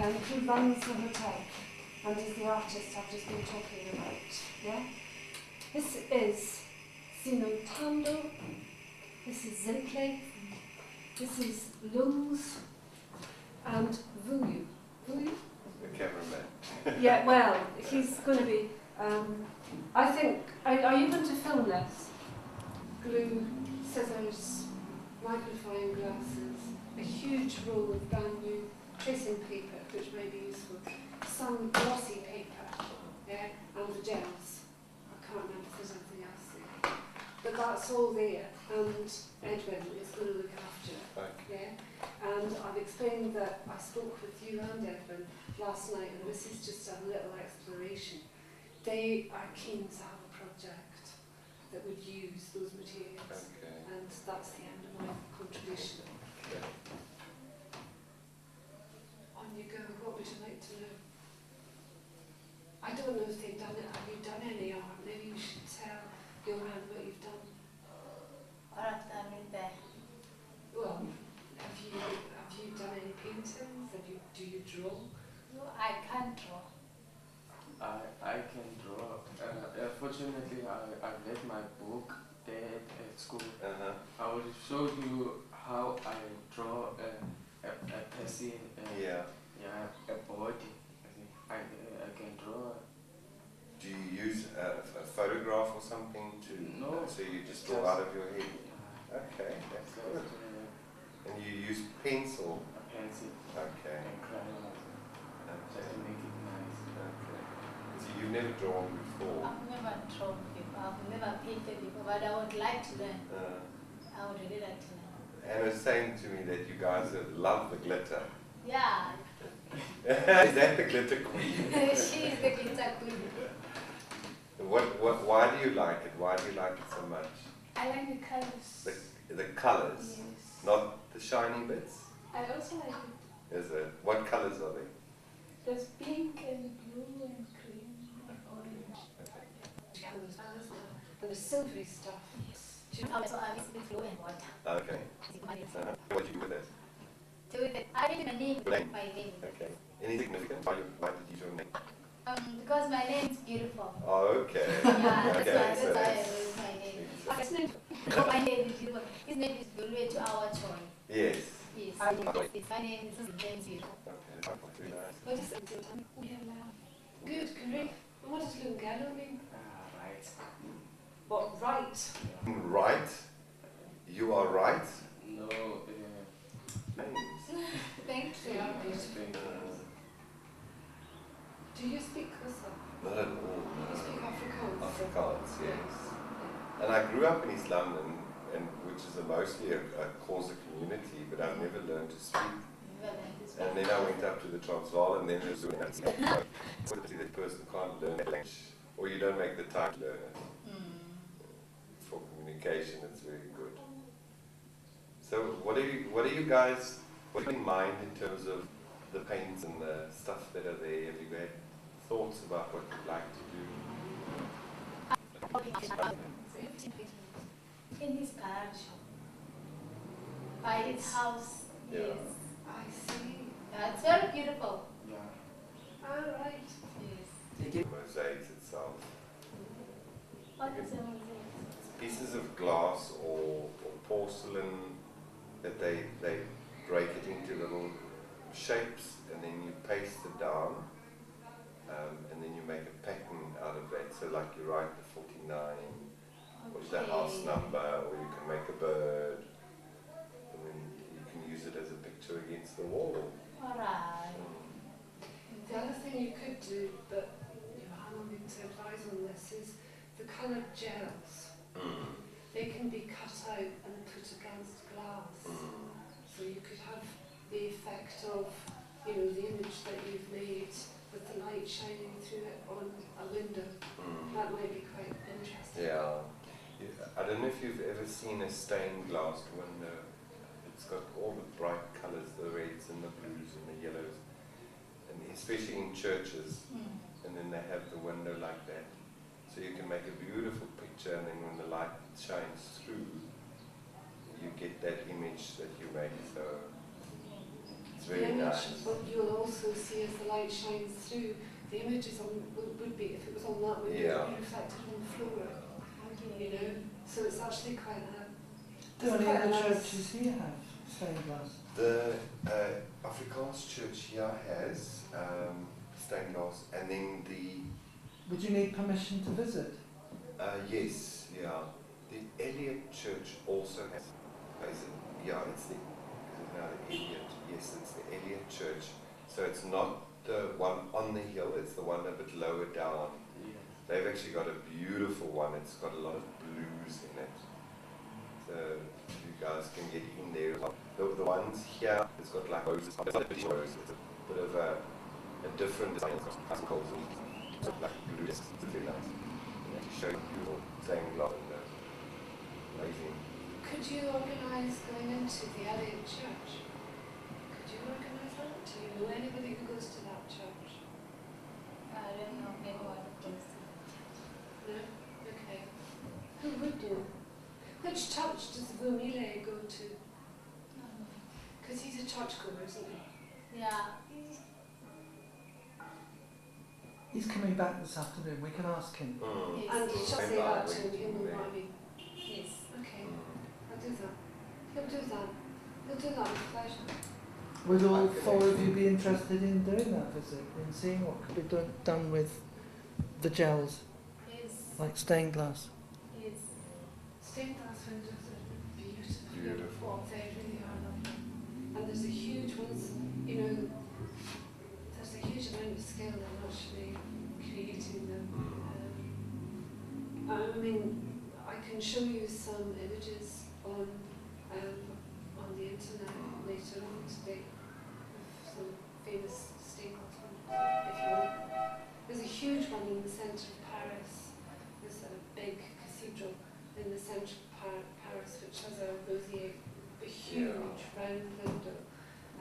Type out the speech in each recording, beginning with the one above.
who runs the hotel and is the artist I've just been talking about. Yeah? This is Sinotando, this is Zintle, this is Lungs, and Vuyu. Vuyu? The cameraman. Yeah, well, he's going to be, I think, are you going to film this? Glue, scissors, magnifying glasses, a huge roll of brand new tracing paper, which may be useful, some glossy paper, yeah, and the gels. I can't remember if there's anything else there. But that's all there, and Edwin is going to look after it. Okay. Yeah? And I've explained that I spoke with you and Edwin last night, and this is just a little exploration. They are keen to have a project that would use those materials, and that's the end of my contribution. Okay. On you go, what would you like to know? I don't know if they've done it. Have you done any art? Maybe you should tell Johan what you've done. What I've done in there. Well, have you done any paintings? Do you draw? No, I can't draw. I can draw. Fortunately, I read my book there at school. I will show you how I draw a person, a body. I can draw. Do you use a photograph or something to? No. So you just draw out of your head. Okay, that's good. And you use pencil. A pencil. Okay. And crayon. Just to make it nice. Okay. So you've never drawn before. I've never drawn before. I've never painted before, but I would like to learn. I would really like to learn. Anna's saying to me that you guys love the glitter. Yeah. Is that the glitter queen? She is the glitter queen. Why do you like it? Why do you like it so much? I like the colors. The colors, Yes. not the shiny bits. I also like it. Is it? What colors are they? There's pink and blue and green and orange. And the silvery stuff. Also, I mix with blue and water. Okay. What do you do with it? Do with it. I did my name. Name. My name. Okay. Any significance? Why did you do your name? Because my name is beautiful. Oh, okay. Yeah, Okay, that's so why I that's- wrote my name. My name is beautiful. His name is Bulwe to our choice. Yes. Yes. I- My name is beautiful. Okay, that's very nice. What is it? Good, great. And what does Lungelo mean? Right. What, right? Right? You are right? No, Names. Thank They you. are beautiful. Do you speak Xhosa? Not at all. You No. speak Afrikaans? Afrikaans, yes. And I grew up in East London, which is mostly a Xhosa community, but I've never learned to speak. And then I went up to the Transvaal, and then there's the person can't learn that language, or you don't make the time to learn it. For communication, it's very good. So, what do you guys in mind in terms of the paints and the stuff that are there? Have you had thoughts about what you'd like to do? In his garage. By his house. Yeah. Yes. I see. Yeah, it's very beautiful. yeah. All right. Yes. The mosaics itself. What is it? Pieces of glass or porcelain that they break it into little shapes, and then you paste it down, and then you make a pattern out of that. So like you write the 49, or the house number, or you can make a bird, and then you can use it as a picture against the wall. Alright. The other thing you could do, but Johan will need to advise on this, is the coloured gels. They can be cut out and put against glass. So you could have the effect of, the image that you've made with the light shining through it on a window. That might be quite interesting. Yeah. I don't know if you've ever seen a stained glass window. It's got all the bright colours, the reds and the blues and the yellows, and especially in churches. And then they have the window like that. So you can make a beautiful picture, and then when the light shines through, you get that image that you make. So it's very The image, nice. but you'll also see as the light shines through, the images would be, if it was on that, would be reflected on the floor. You know, so it's actually quite a... Do any other churches here have stained glass? The Afrikaans church here has stained glass, and then the... Would you need permission to visit? Yes, yeah. The Elliot Church also has... Yeah, it's the... Elliot? Yes, it's the Elliot Church. So it's not the one on the hill, it's the one a bit lower down. They've actually got a beautiful one. It's got a lot of blues in it. So you guys can get in there. The ones here, it's got like roses. It's not a bit rose. It's a bit of a different design. It's got some colors and like blue discs. It's very nice. To show you beautiful stained glass windows. Amazing. Could you organise going into the Elliot Church? Could you organise that? Do you know anybody who goes to that church? I don't know anyone who goes to No? Okay. Who would do? Which church does Vumile go to? Because he's a churchgoer, isn't he? Yeah. He's coming back this afternoon, we can ask him. Yes. And you shall say that to him, he'll know Yeah. what I mean. Yes. Okay, I'll do that. He'll do that. He'll do that with pleasure. Would all four of you be interested in doing that visit, in seeing what could be done with the gels, Yes. like stained glass? Yes. Stained glass windows are beautiful. Beautiful. They really are lovely. And there's a huge ones, you know, there's a huge amount of skill in actually creating them. I mean, I can show you some images on the internet later on today of some famous stained glass windows, if you want. There's a huge one in the centre of Paris. There's a big cathedral in the centre of Paris which has a rosier, a huge round window.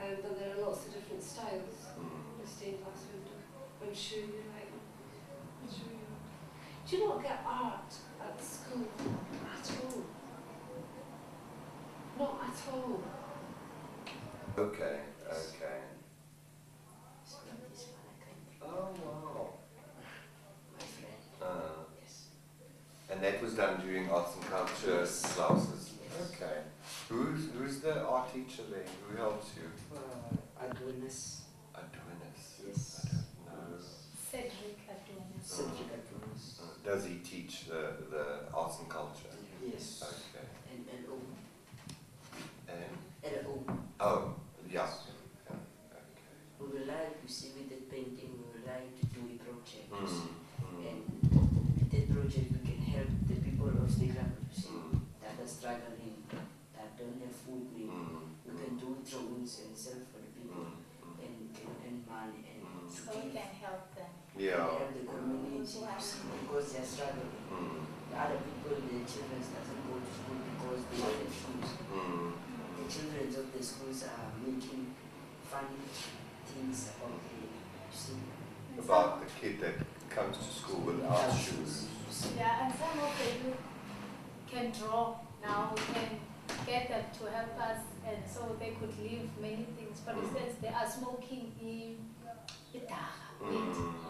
And there are lots of different styles of stained glass window. I'm sure you like them. I'm sure you will. Do you not get art at school at all? Not at all. Okay. This one I can Oh, wow. my friend. Yes. And that was done during arts and culture classes? Yes. Okay. Who's the art teacher there? Who helps you? Adonis. Adonis? Yes. I don't know. Cedric Adonis. Cedric Adonis. Does he teach the arts and culture? Yes. Okay. And L.O. And? L.O. Oh, yeah. Okay. We would like to see with the painting, we would like to do a project. And with that project we can help the people of Stigland that are struggling, that don't have food. We can do drawings and sell for the people and can earn money and So we can help them. Yeah. help the community because they are struggling. The other people, the children doesn't go to school because they don't have shoes. The children of the schools are making funny things about About the kid that comes to school without shoes. Yeah, and some of them can draw now. We can get them to help us, and so they could leave many things. For instance, they are smoking in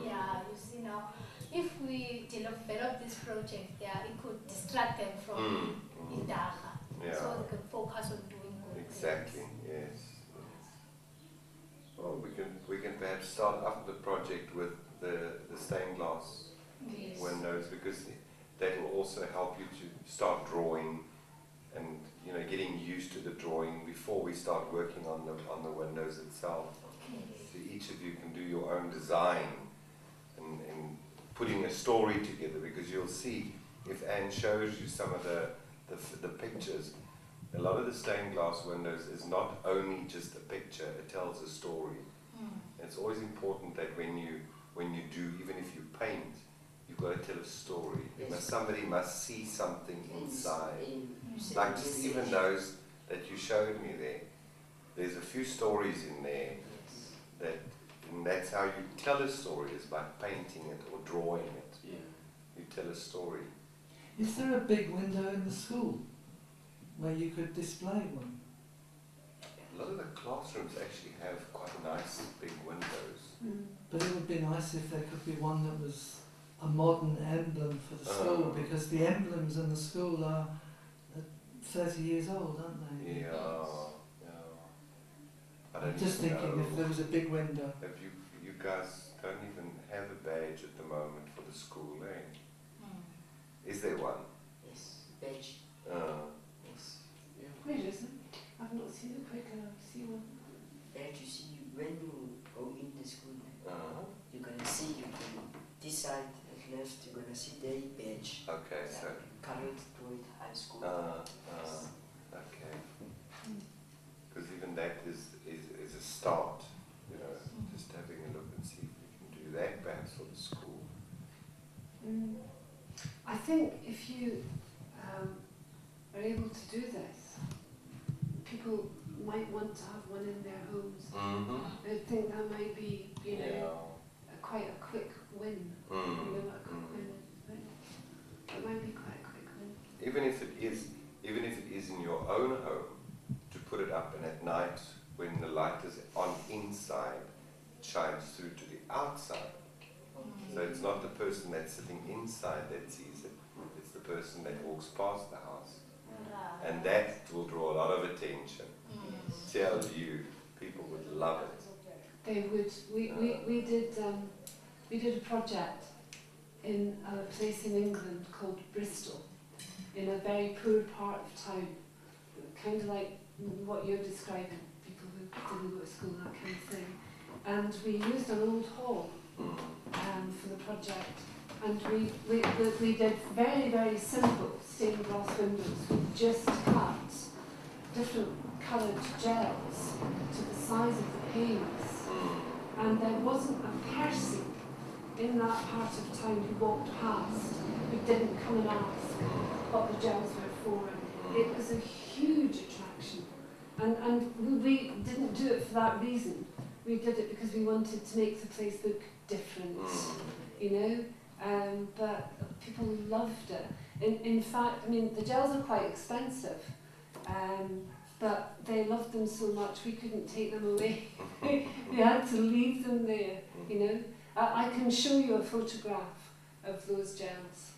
yeah, you see now. If we develop this project, yeah, it could distract them from Idaha, Yeah. so they can focus on doing good Exactly. things. Yes. Well, we can perhaps start up the project with the stained glass Yes. windows, because that will also help you to start drawing and getting used to the drawing before we start working on the windows itself. So each of you can do your own design and putting a story together, because you'll see if Anne shows you some of the pictures, a lot of the stained glass windows is not only just a picture, it tells a story. It's always important that when you do, even if you paint, you've got to tell a story. Somebody must see something inside. Like just even those that you showed me there, there's a few stories in there and that's how you tell a story, is by painting it or drawing it. Yeah. You tell a story. Is there a big window in the school where you could display one? A lot of the classrooms actually have quite nice big windows. But it would be nice if there could be one that was a modern emblem for the school, because the emblems in the school are 30 years old, aren't they? Yeah. I don't I'm just even thinking know if there was a big window. if you guys don't even have a badge at the moment for the school, eh? Is there one? Yes, badge. Yes. Where is it? I've not seen it quick enough. See one. Badge, you see, when you go in the school, you're gonna see, this side at left, you're gonna see the badge. Okay, so. Current Droid High School. Okay. Because even that is a start, you know, just having a look and see if we can do that perhaps for the school. I think if you are able to do this, people might want to have one in their homes. I think that might be, you know, quite a quick win. You know, a quick win. It might be quite a quick win. Even if it is in your own home, to put it up and at night when the light is on inside, it shines through to the outside. So it's not the person that's sitting inside that sees it, it's the person that walks past the house. And that will draw a lot of attention. Tell you, people would love it. They would. We did a project in a place in England called Bristol, in a very poor part of town, kind of like what you're describing, people who didn't go to school, that kind of thing. And we used an old hall for the project, and we did very, very simple stained glass windows. We just cut different coloured gels to the size of the panes, and there wasn't a person in that part of town who walked past who didn't come and ask what the gels were for. It was a huge attraction, and we didn't do it for that reason. We did it because we wanted to make the place look different, you know, but people loved it. In fact, I mean, the gels are quite expensive, but they loved them so much we couldn't take them away. We had to leave them there, you know. I can show you a photograph of those gels,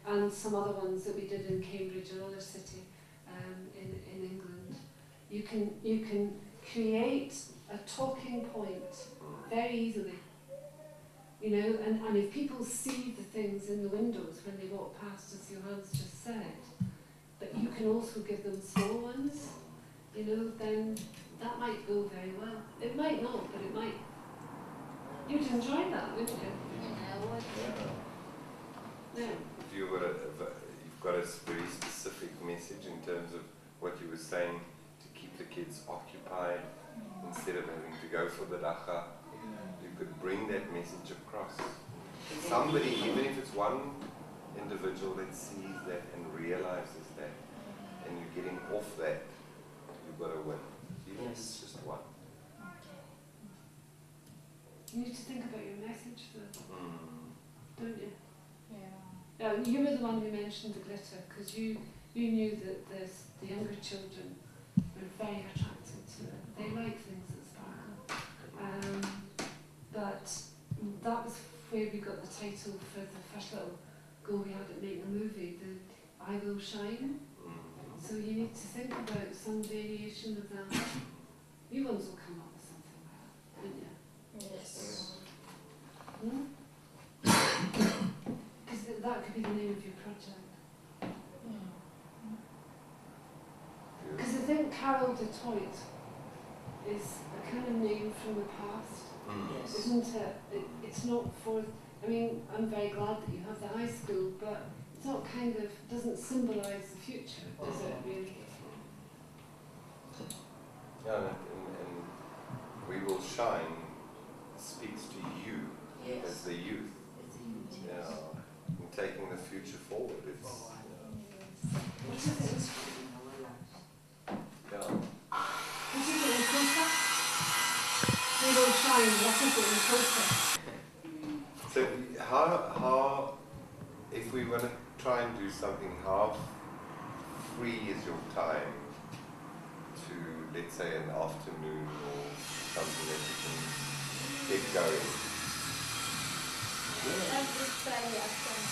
and some other ones that we did in Cambridge, another city in England. You can create a talking point very easily, you know, and if people see the things in the windows when they walk past, as Johan's just said, but you can also give them small ones, you know, then that might go very well. It might not, but it might. You'd enjoy that, wouldn't you? Yeah, I would. Yeah. If you've got a very specific message in terms of what you were saying, to keep the kids occupied instead of having to go for the dacha, you could bring that message across. Somebody, even if it's one individual that sees that and realizes that, and you're getting off that, you've got to win. Even if it's just one. You need to think about your message, though, don't you? Yeah. Yeah, you were the one who mentioned the glitter, because you knew that the younger children were very attracted to it. They like things that sparkle. But that was where we got the title for the first little go we had at making the movie, the I Will Shine. So you need to think about some variation of that. You ones will come up with something like that, wouldn't you? Yes. Because that could be the name of your project. Because I think Carol de Toit is a kind of name from the past, isn't it? It's not for, I mean, I'm very glad that you have the high school, but it's not kind of, doesn't symbolise the future, does it really? Yeah, and We Will Shine speaks to you as the youth. Yeah, and taking the future forward. It's What is it? yeah. What is it in Quilter? We Will Shine, what is it in Quilter? So how if we want to try and do something, how free is your time to, let's say, an afternoon or something that you can get going? Every Friday afternoon.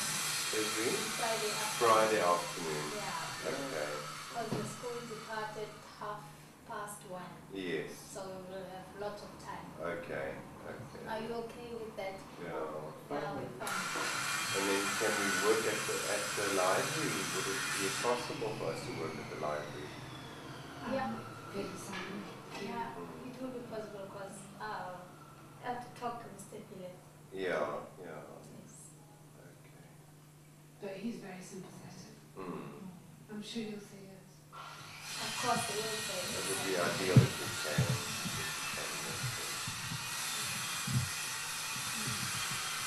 Every Friday afternoon. Friday afternoon. Yeah. Okay. Because the school departed 1:30. Yes. So we will have lots of time. Okay. Okay. Are you okay with that? Yeah. Yeah, we're fine. And then can we work at the library? Would it be possible for us to work at the library? Yeah. Good Simon. Yeah, it will be possible because I have to talk to Mr. Billet. Yeah. Yeah. Yes. Okay. But he's very sympathetic. I'm sure you'll say yes. Of course, they will say It yes. would be ideal if we can.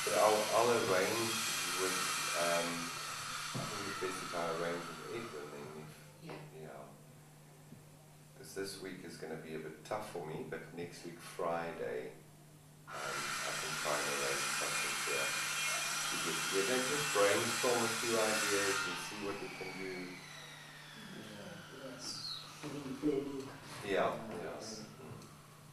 But I'll arrange with, I think it's best if I arrange with Edwin then yeah. Because this week is going to be a bit tough for me, but next week Friday, I can try and arrange something there. We're going to just brainstorm a few ideas and see what we can do. Yes. Yeah.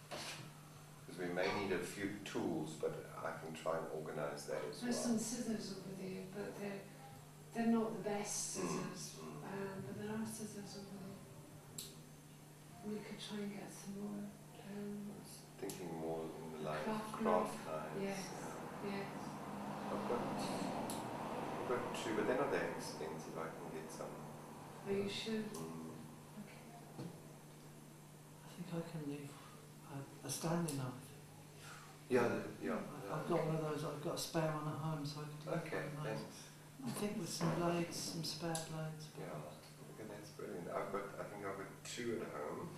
Because we may need a few tools, but I can try and organize that as There's well. some scissors over there, but they're not the best scissors. But there are scissors over there. We could try and get some more. I was thinking more in the line of Craft craft knives. Yes. I've got two, but they're not that expensive. I can get some. Are you sure? Okay. I think I can leave a standing knife. I've got one of those. I've got a spare one at home, so I can. Okay, thanks. I think with some blades, some spare blades. Yeah, okay, that's brilliant. I think I've got two at home.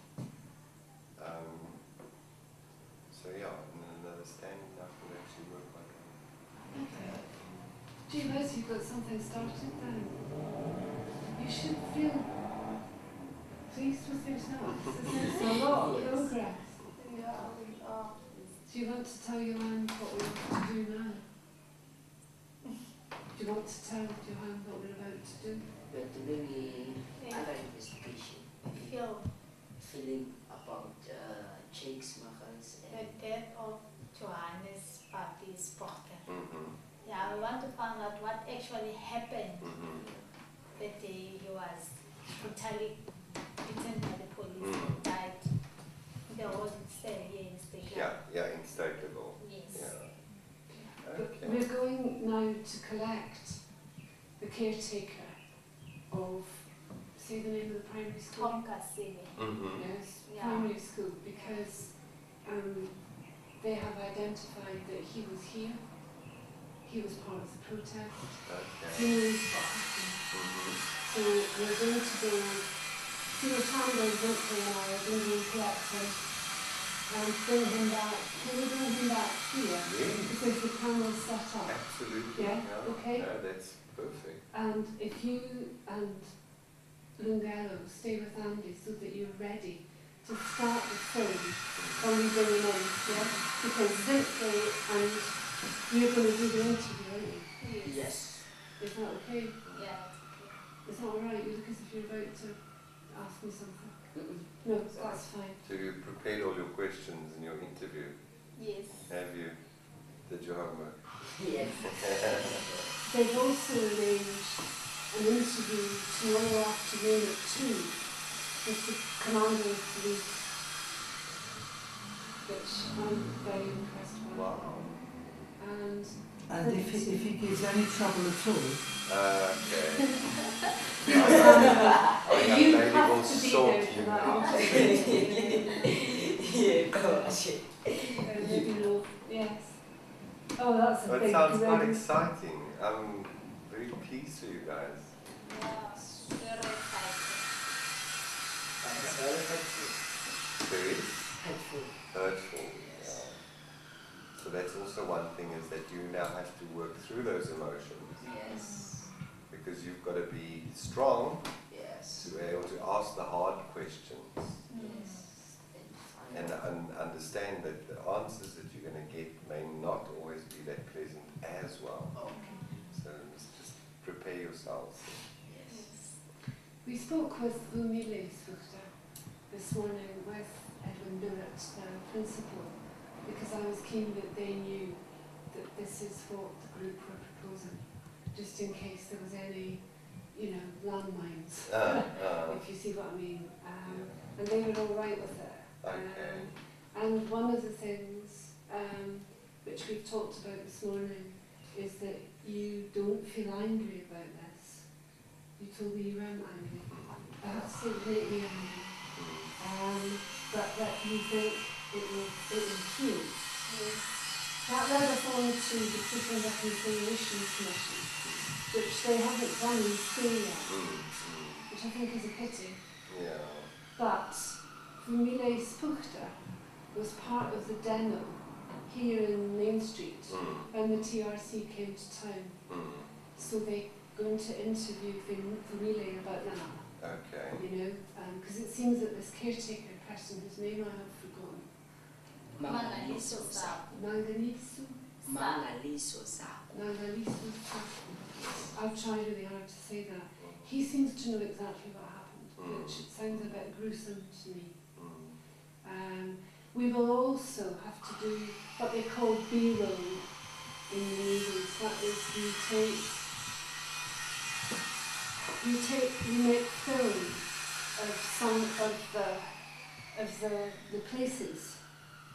So yeah, and then another standing knife would actually work like that. Gee whiz, you've got something started then. You should feel pleased with yourself. It's a lot of progress. Yeah, we are. Do you want to tell Johan what we want to do now? Do you want to tell Johan what we're about to do? But maybe other investigation. Feeling about Jake's Machans The and death of Johannes Papi's Porter. Mm-hmm. Yeah, we want to find out what actually happened Mm-hmm. the day he was brutally beaten by the police Mm. and died. The whole cell here in State. Yeah, in Stakeable. Yes. Yeah. But Okay. we're going now to collect the caretaker of, say the name of the primary school? Tonka City. Mm-hmm. Yes, Yeah. primary school, because they have identified that he was here. He was part of the protest. Okay. He knows what happened. Mm-hmm. So we're going to go see the Chandler's Victor and I are going to go collect him and bring him back. Can we bring him back here? Yeah. Because the camera's set up. Absolutely. Yeah, okay. No, that's perfect. And if you and Lungello stay with Andy so that you're ready to start the film when we bring him in, yeah? Because Victor and you're going to do the interview, aren't you? yes. Is that okay? Yeah. Is that alright? You look as if you're about to ask me something. No, that's fine. So you prepared all your questions in your interview. Yes. Have you? Did your homework? Yes. They've also arranged an interview tomorrow afternoon at 2 with the commander of police, which I'm very impressed by. Wow. And if he gives any trouble at all, Okay. you Lady have will to be sort there for you that out. interview. Yeah, gosh. Maybe no, yes. Oh, that's a That big sounds quite win. exciting. I'm very pleased for you guys. Yeah, very excited. That's very helpful. Very Helpful. hurtful. Yeah. So that's also one thing, is that you now have to work through those emotions, Yes. because you've got to be strong Yes. to be able to ask the hard questions Yes. and understand that the answers that you're going to get may not always be that pleasant as well. Okay. So just prepare yourselves. Yes. We spoke with Umile Suchter this morning with Edwin Billett, the principal, because I was keen that they knew that this is what the group were proposing, just in case there was any, you know, landmines, if you see what I mean. And they were all right with it. Okay. And one of the things which we've talked about this morning is that you don't feel angry about this. You told me you weren't angry. I have to say it made me angry. But that you think it will improve. That led us on to the Truth and Reconciliation Commission, which they haven't done in school yet, which I think is a pity. Yeah. But Familie Spuchter was part of the demo here in Main Street when the TRC came to town. So they're going to interview Familie about that. Okay. You know, because it seems that this caretaker person, whose name I have forgotten, Mangaliso Sapo. Mangaliso? Mangaliso Sapo. Mangaliso Sapo. I've tried really hard to say that. He seems to know exactly what happened, which sounds a bit gruesome to me. We will also have to do what they call B-roll in the movies. That is, you make film of some of the places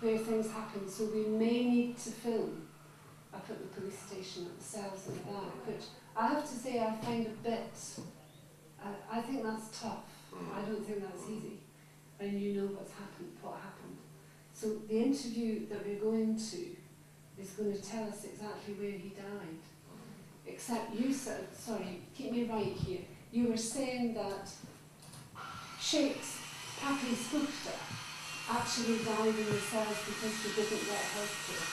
where things happen. So we may need to film up at the police station, at the cells and the back, which I have to say I find a bit, I think that's tough. I don't think that's easy. And you know what happened. So the interview that we're going to is going to tell us exactly where he died. Except you said, sorry, keep me right here, you were saying that Sheikh's Papi Spuchter actually died in the cells because they didn't get health care.